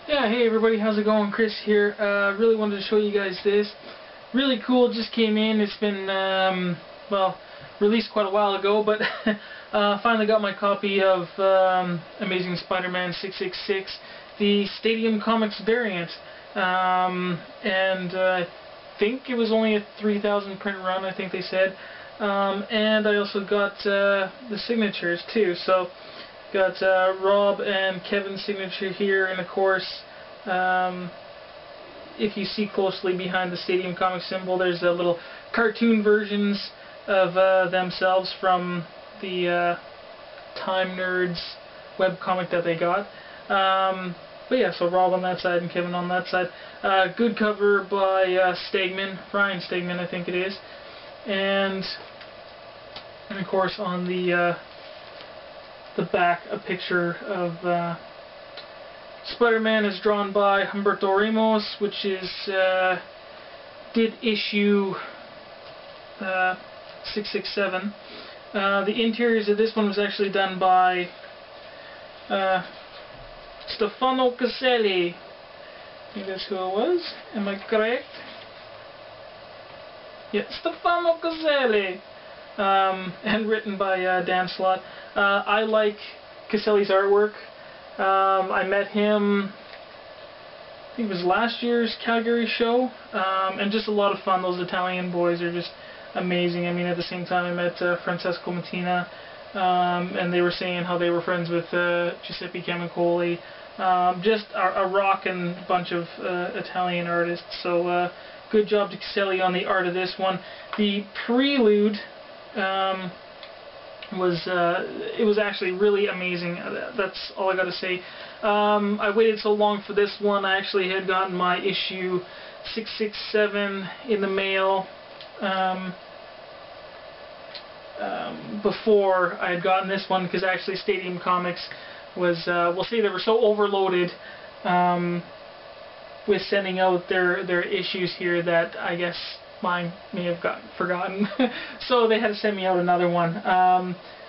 Hey everybody, how's it going? Chris here. Really wanted to show you guys this. Really cool, just came in. It's been, well, released quite a while ago, but finally got my copy of Amazing Spider-Man 666, the Stadium Comics variant. And I think it was only a 3,000 print run, I think they said. And I also got the signatures too. So got Rob and Kevin's signature here, and of course, if you see closely behind the Stadium Comics symbol, there's the little cartoon versions of themselves from the Time Nerds webcomic that they got. But yeah, so Rob on that side and Kevin on that side. Good cover by Stegman, Ryan Stegman, I think it is. And of course on the back, a picture of Spider-Man is drawn by Humberto Ramos, which is did issue 667. The interiors of this one was actually done by Stefano Caselli. I think that's who it was. Am I correct? Yeah, Stefano Caselli. And written by Dan Slott. I like Caselli's artwork. I met him, I think it was last year's Calgary show, and just a lot of fun. Those Italian boys are just amazing. I mean, at the same time I met Francesco Mattina, and they were saying how they were friends with Giuseppe Camicoli. Just a rockin' bunch of Italian artists. So good job to Caselli on the art of this one. The prelude it was actually really amazing. That's all I gotta say. I waited so long for this one. I actually had gotten my issue 667 in the mail before I had gotten this one, because actually Stadium Comics was, we'll say they were so overloaded with sending out their issues here that I guess mine may have got forgotten. So they had to send me out another one.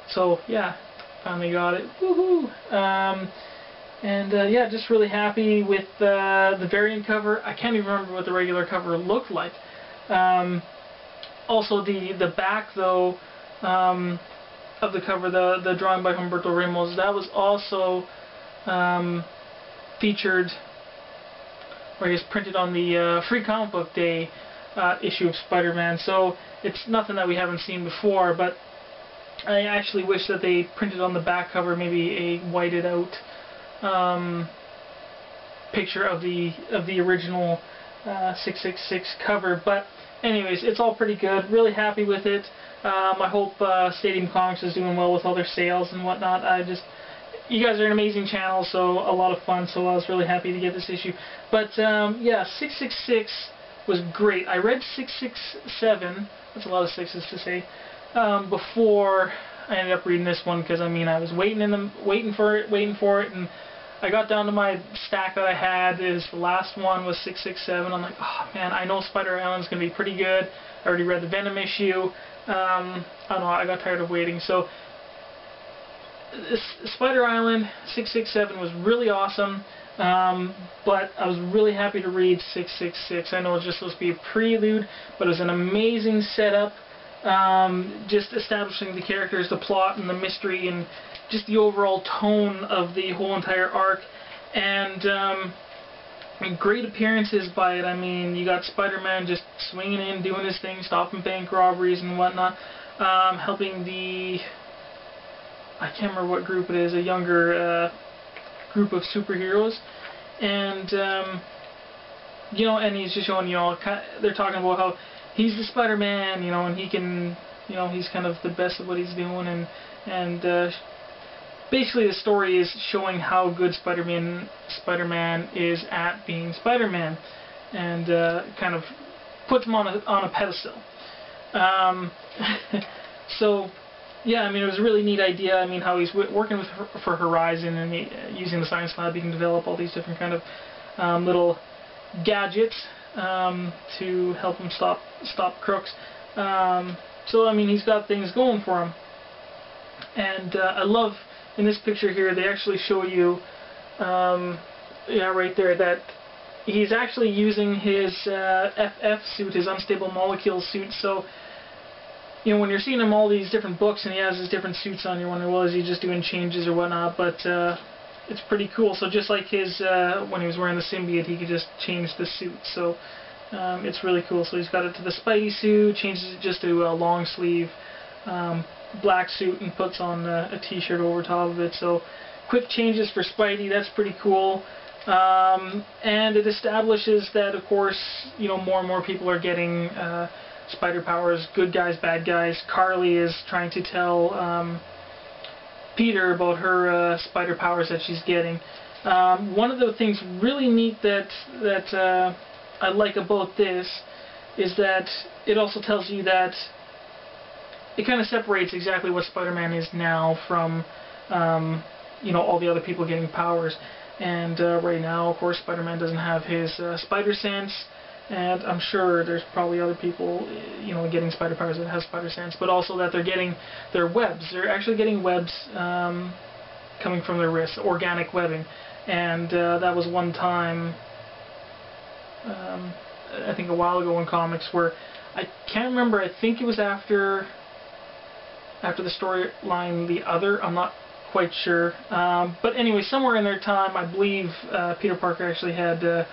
So yeah, finally got it. Woohoo! And yeah, just really happy with the variant cover. I can't even remember what the regular cover looked like. Also the back though of the cover, the drawing by Humberto Ramos, that was also featured, or I guess printed on the Free Comic Book Day issue of Spider-Man. So it's nothing that we haven't seen before, but I actually wish that they printed on the back cover maybe a whited out picture of the original 666 cover. But anyways, it's all pretty good. Really happy with it. I hope Stadium Comics is doing well with all their sales and whatnot. you guys are an amazing channel, so a lot of fun, so I was really happy to get this issue. But yeah, 666 was great. I read 667, that's a lot of sixes to say, before I ended up reading this one, because I mean I was waiting for it, and I got down to my stack that I had. The last one was 667. I'm like, oh man, I know Spider Island's gonna be pretty good. I already read the Venom issue. I don't know, I got tired of waiting. So Spider Island 667 was really awesome, but I was really happy to read 666. I know it was just supposed to be a prelude, but it was an amazing setup, just establishing the characters, the plot, and the mystery, and just the overall tone of the whole entire arc. And great appearances by it. I mean, you got Spider-Man just swinging in, doing his thing, stopping bank robberies and whatnot, helping the, I can't remember what group it is, a younger group of superheroes. And you know, and he's just showing, you know, they're talking about how he's the Spider-Man, you know, and he can, you know, he's kind of the best at what he's doing, and basically the story is showing how good Spider-Man is at being Spider-Man, and kind of puts him on a pedestal. So yeah, I mean, it was a really neat idea. I mean, how he's working for Horizon, and using the science lab, he can develop all these different kind of little gadgets to help him stop crooks. So I mean, he's got things going for him, and I love in this picture here they actually show you, yeah, right there, that he's actually using his FF suit, his unstable molecule suit. So you know, when you're seeing him all these different books and he has his different suits on, you're wondering, well, is he just doing changes or whatnot? But it's pretty cool. So just like his, when he was wearing the symbiote, he could just change the suit. So it's really cool. So he's got it to the Spidey suit, changes it just to a long sleeve black suit, and puts on a t-shirt over top of it. So quick changes for Spidey, that's pretty cool. And it establishes that, of course, you know, more and more people are getting spider powers, good guys, bad guys. Carly is trying to tell Peter about her spider powers that she's getting. One of the things really neat that I like about this is that it also tells you that it kind of separates exactly what Spider-Man is now from you know, all the other people getting powers. And right now, of course, Spider-Man doesn't have his spider sense. And I'm sure there's probably other people, you know, getting spider powers that have spider sense, but also that they're getting their webs. They're actually getting webs coming from their wrists, organic webbing. And that was one time, I think a while ago in comics, where I can't remember. I think it was after the storyline The Other. I'm not quite sure. But anyway, somewhere in their time, I believe Peter Parker actually had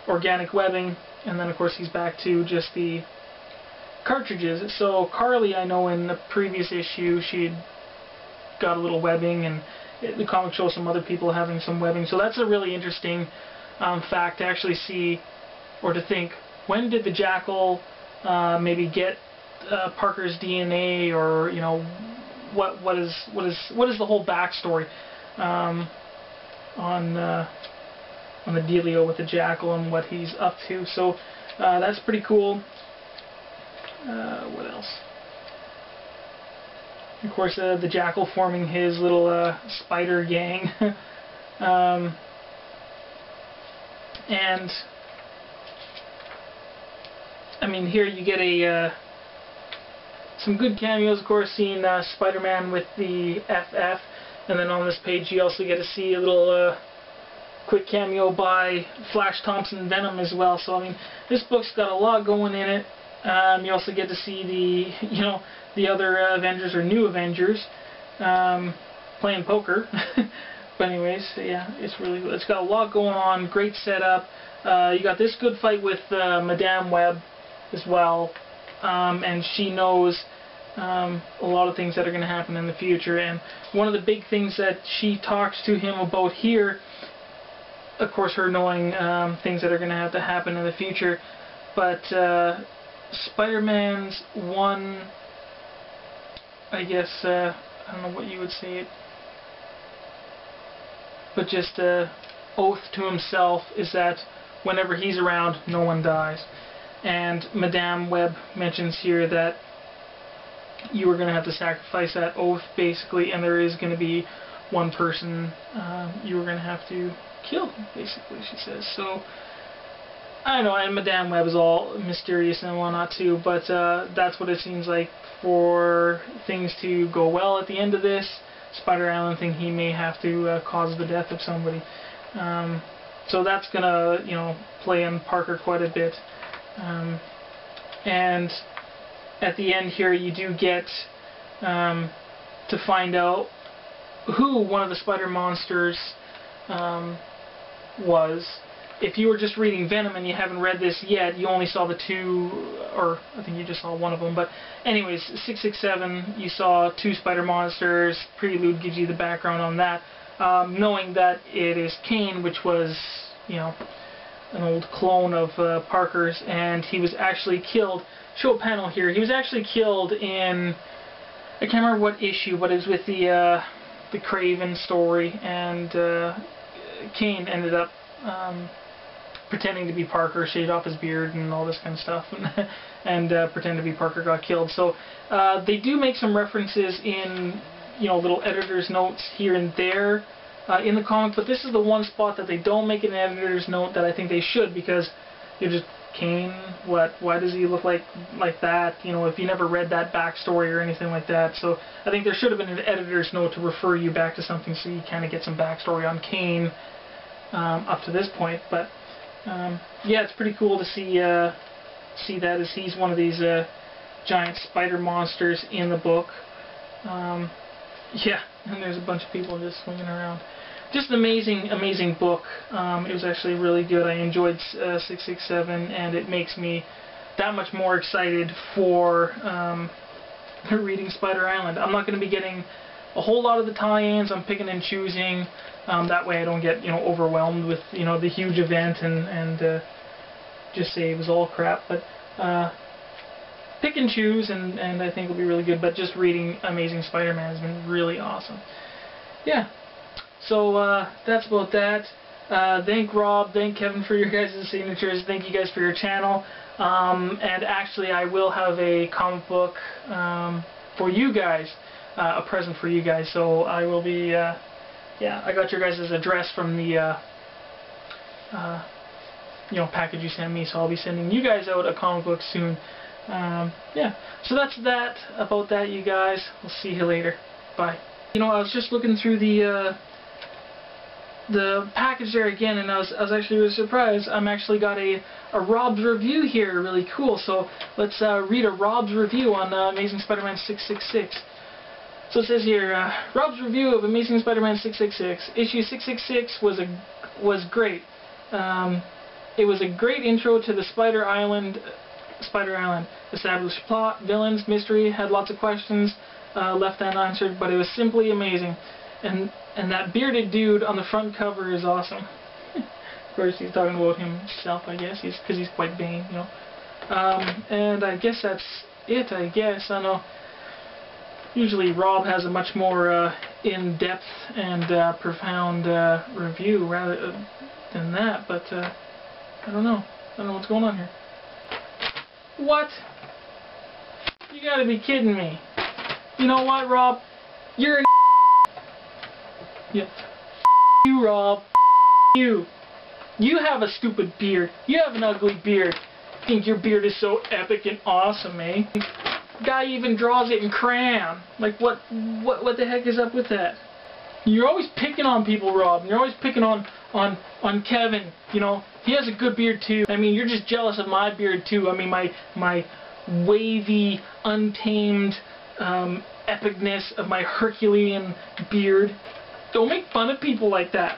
organic webbing. And then, of course, he's back to just the cartridges. So Carly, I know in the previous issue, she'd got a little webbing, and the comic shows some other people having some webbing. So that's a really interesting fact to actually see, or to think, when did the Jackal maybe get Parker's DNA, or you know, what is the whole backstory on the dealio with the Jackal and what he's up to. So that's pretty cool. What else? Of course, the Jackal forming his little spider gang. And I mean, here you get some good cameos, of course, seeing Spider-Man with the FF, and then on this page you also get to see a little quick cameo by Flash Thompson and Venom as well. So I mean, this book's got a lot going in it. You also get to see the, you know, the other Avengers, or new Avengers, playing poker. But anyways, yeah, it's got a lot going on. Great setup. You got this good fight with Madame Web as well, and she knows a lot of things that are going to happen in the future. And one of the big things that she talks to him about here, of course, her knowing things that are going to have to happen in the future, but Spider-Man's one, I guess, I don't know what you would say it, but just a oath to himself is that whenever he's around, no one dies. And Madame Web mentions here that you are going to have to sacrifice that oath, basically, and there is going to be one person you are going to have to kill, basically, she says. So, I don't know, and Madame Web is all mysterious and whatnot too, but that's what it seems like for things to go well at the end of this. Spider Island thing, he may have to cause the death of somebody. So that's going to, you know, play in Parker quite a bit. And at the end here, you do get to find out who one of the spider monsters was. If you were just reading Venom and you haven't read this yet, you only saw the two, or I think you just saw one of them. But anyways, 667, you saw two spider monsters. Prelude gives you the background on that. Knowing that it is Kane, which was, you know, an old clone of Parker's, and he was actually killed. Show a panel here. He was actually killed in, I can't remember what issue, but it was with the Craven story, and Kane ended up pretending to be Parker, shaved off his beard and all this kind of stuff, and pretended to be Parker, got killed. So they do make some references in, you know, little editor's notes here and there in the comic, but this is the one spot that they don't make an editor's note that I think they should, because you're just, Kane, what? Why does he look like that? You know, if you never read that backstory or anything like that. So I think there should have been an editor's note to refer you back to something so you kind of get some backstory on Kane up to this point. But yeah, it's pretty cool to see that, as he's one of these giant spider monsters in the book. Yeah, and there's a bunch of people just swinging around. Just an amazing book. It was actually really good. I enjoyed 667, and it makes me that much more excited for reading Spider Island. I'm not going to be getting a whole lot of the tie-ins. I'm picking and choosing. That way I don't get, you know, overwhelmed with, you know, the huge event and just say it was all crap. But pick and choose, and I think it'll be really good. But just reading Amazing Spider-Man has been really awesome. Yeah. So that's about that. Thank Rob, thank Kevin for your guys' signatures. Thank you guys for your channel. And actually, I will have a comic book for you guys, a present for you guys. So I will be, yeah, I got your guys' address from the, you know, package you sent me. So I'll be sending you guys out a comic book soon. Yeah. So that's that about that, you guys. We'll see you later. Bye. You know, I was just looking through the package there again, and I was actually really surprised. I'm actually got a Rob's review here, really cool. So let's read a Rob's review on Amazing Spider-Man 666. So it says here, Rob's review of Amazing Spider-Man 666. Issue 666 was great. It was a great intro to the Spider Island. Established plot, villains, mystery, had lots of questions left unanswered, but it was simply amazing. And that bearded dude on the front cover is awesome. Of course, he's talking about himself, I guess, because he's quite vain, you know. And I guess that's it, I guess. I know. Usually Rob has a much more in-depth and profound review rather than that, but I don't know. I don't know what's going on here. What? You gotta be kidding me. You know what, Rob? You're an yeah. You, Rob. You. You have a stupid beard. You have an ugly beard. Think your beard is so epic and awesome, eh? Guy even draws it in crayon. Like, what the heck is up with that? You're always picking on people, Rob. You're always picking on Kevin. You know, he has a good beard too. I mean, you're just jealous of my beard too. I mean, my wavy, untamed epicness of my Herculean beard. Don't make fun of people like that.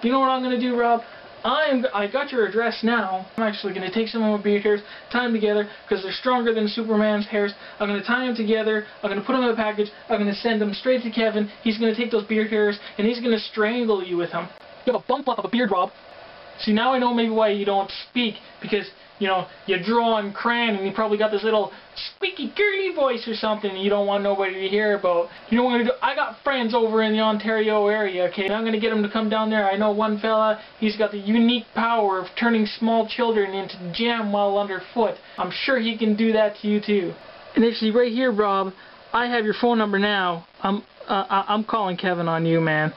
You know what I'm gonna do, Rob? I got your address now. I'm actually gonna take some of my beard hairs, tie them together, because they're stronger than Superman's hairs. I'm gonna tie them together. I'm gonna put them in a package. I'm gonna send them straight to Kevin. He's gonna take those beard hairs and he's gonna strangle you with them. You have a bump up of a beard, Rob. See, now I know maybe why you don't speak, because you know, you draw and crayon, and you probably got this little squeaky girly voice or something you don't want nobody to hear about. You know what I'm going to do? I got friends over in the Ontario area, okay, and I'm going to get them to come down there. I know one fella, he's got the unique power of turning small children into jam while underfoot. I'm sure he can do that to you too. And actually, right here, Rob, I have your phone number now. I'm calling Kevin on you, man.